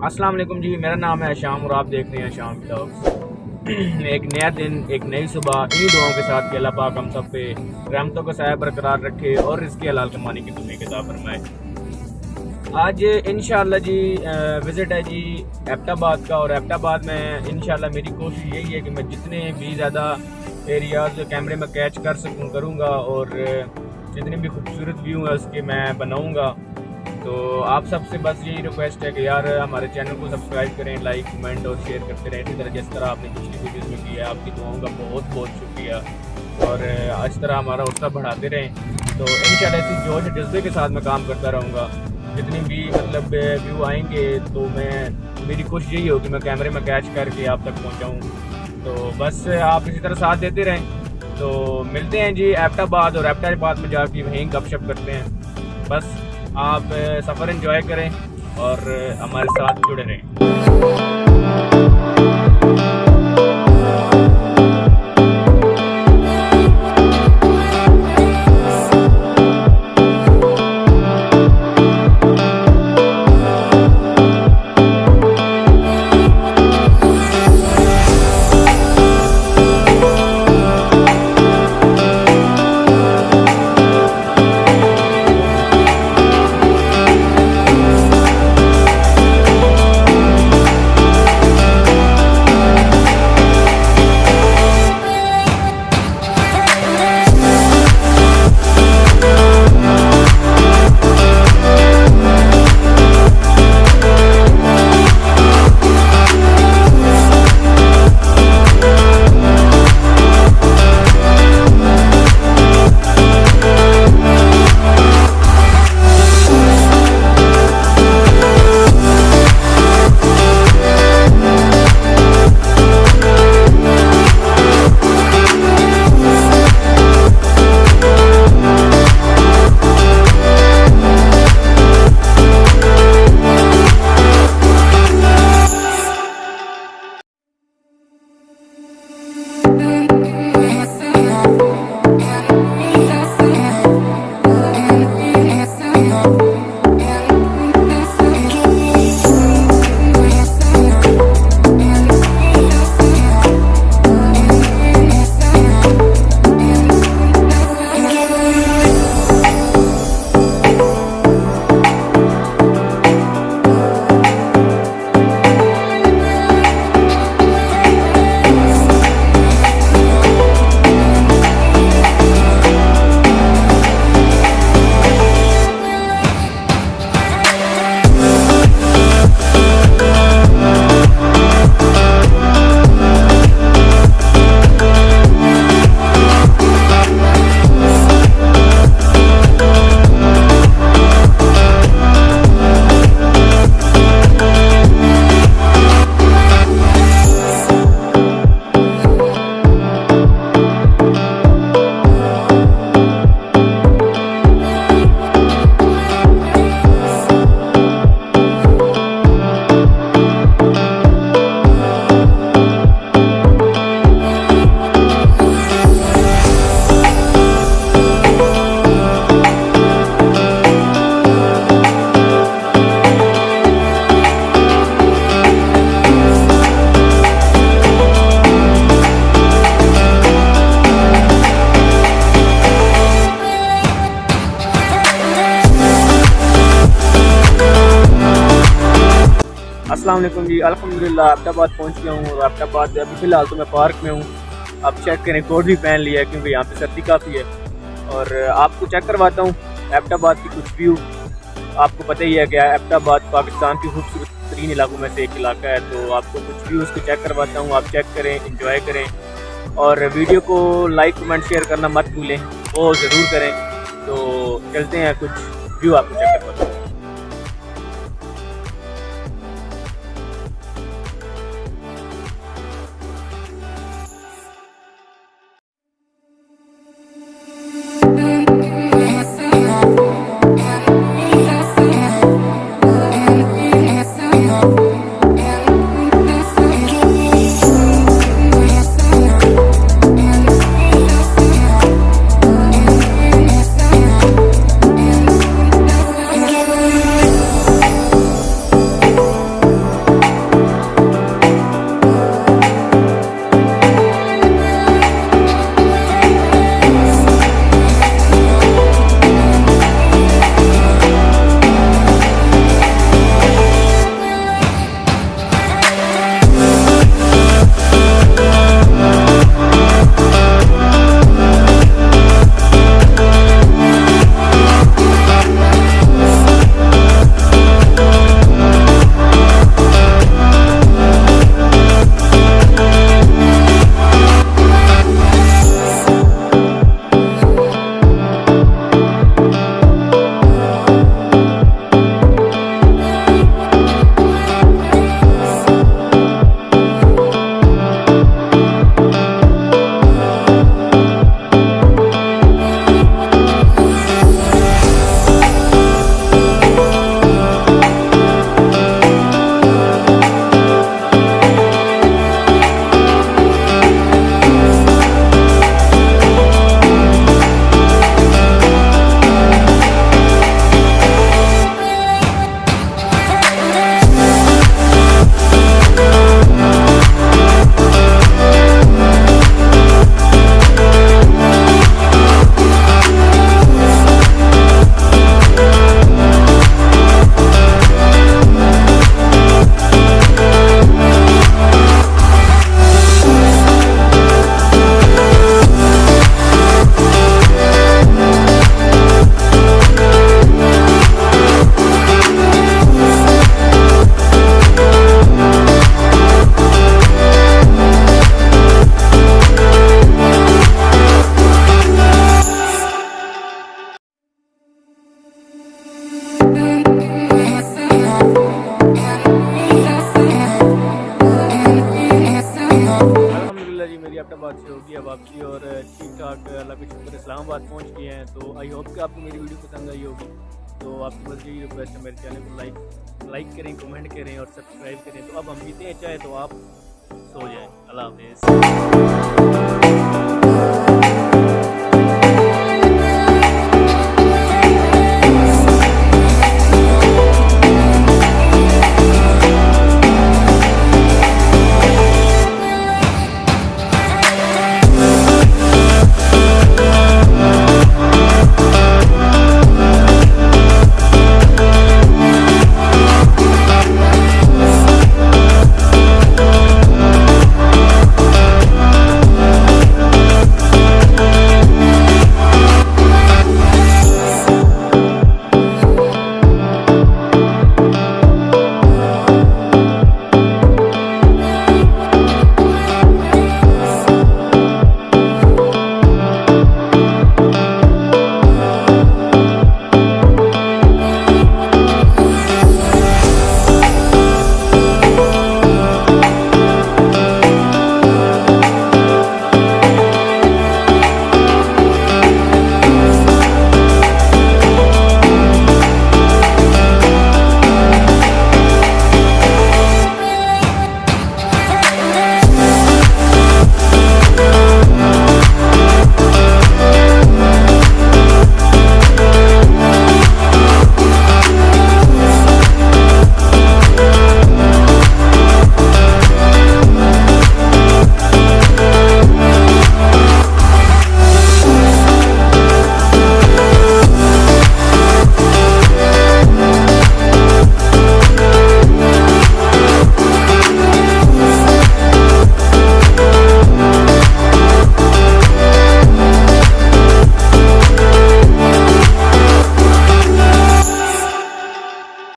अस्सलाम वालेकुम जी, मेरा नाम है शाम और आप देख रहे हैं शाम व्लॉग्स। एक नया दिन, एक नई सुबह, इन्हीं दुआओं के साथ कि अल्लाह पाक हम सब पे रहमतों का साया बरकरार रखे और रिज़्क़ हलाल कमाने की तौफ़ीक अता फरमाए। आज इंशाअल्लाह जी विज़िट है जी एबटाबाद का, और एबटाबाद में इंशाअल्लाह मेरी कोशिश यही है कि मैं जितने भी ज़्यादा एरियाज़ कैमरे में कैच कर सकूँ करूँगा, और जितने भी खूबसूरत व्यू है उसके मैं बनाऊँगा। तो आप सबसे बस यही रिक्वेस्ट है कि यार हमारे चैनल को सब्सक्राइब करें, लाइक कमेंट और शेयर करते रहें, इसी तरह जिस तरह आपने पिछली वीडियोज़ में किया। आपकी दुआओं का बहुत बहुत शुक्रिया, और इस तरह हमारा हौसला बढ़ाते रहें। तो इंशाअल्लाह इसी जोश जज्बे के साथ मैं काम करता रहूँगा। जितनी भी मतलब व्यू आएंगे तो मेरी कोशिश यही होगी मैं कैमरे में कैच करके आप तक पहुँचाऊँ। तो बस आप इसी तरह साथ देते रहें। तो मिलते हैं जी एबटाबाद, और एबटाबाद में जाके वहीं गपशप करते हैं। बस आप सफ़र एंजॉय करें और हमारे साथ जुड़े रहें। अस्सलाम वालेकुम जी, अल्हम्दुलिल्लाह एबटाबाद पहुंच गया हूँ। और एबटाबाद अभी फ़िलहाल तो मैं पार्क में हूँ। आप चेक करें, कोट भी पहन लिया है क्योंकि यहाँ पे सर्दी काफ़ी है। और आपको चेक करवाता हूँ एबटाबाद की कुछ व्यू। आपको पता ही है कि एबटाबाद पाकिस्तान की खूबसूरत तरीन इलाकों में से एक इलाका है। तो आपको कुछ व्यू उसको चेक करवाता हूँ, आप चेक करें, इंजॉय करें, और वीडियो को लाइक कमेंट शेयर करना मत भूलें, वो ज़रूर करें। तो चलते हैं, कुछ व्यू आपको चेक करवाता हूँ। इस्लामाबाद से होगी अब वापसी और ठीक ठाक अल्लाह के शुक्र इस्लामाबाद पहुंच गए हैं। तो आई होप कि आपको मेरी वीडियो पसंद आई होगी। तो आपकी बस यही रिक्वेस्ट है, मेरे चैनल को लाइक करें, कमेंट करें और सब्सक्राइब करें। तो अब हम पीते हैं चाहे, तो आप सो जाएं। अल्लाह हाफिज़।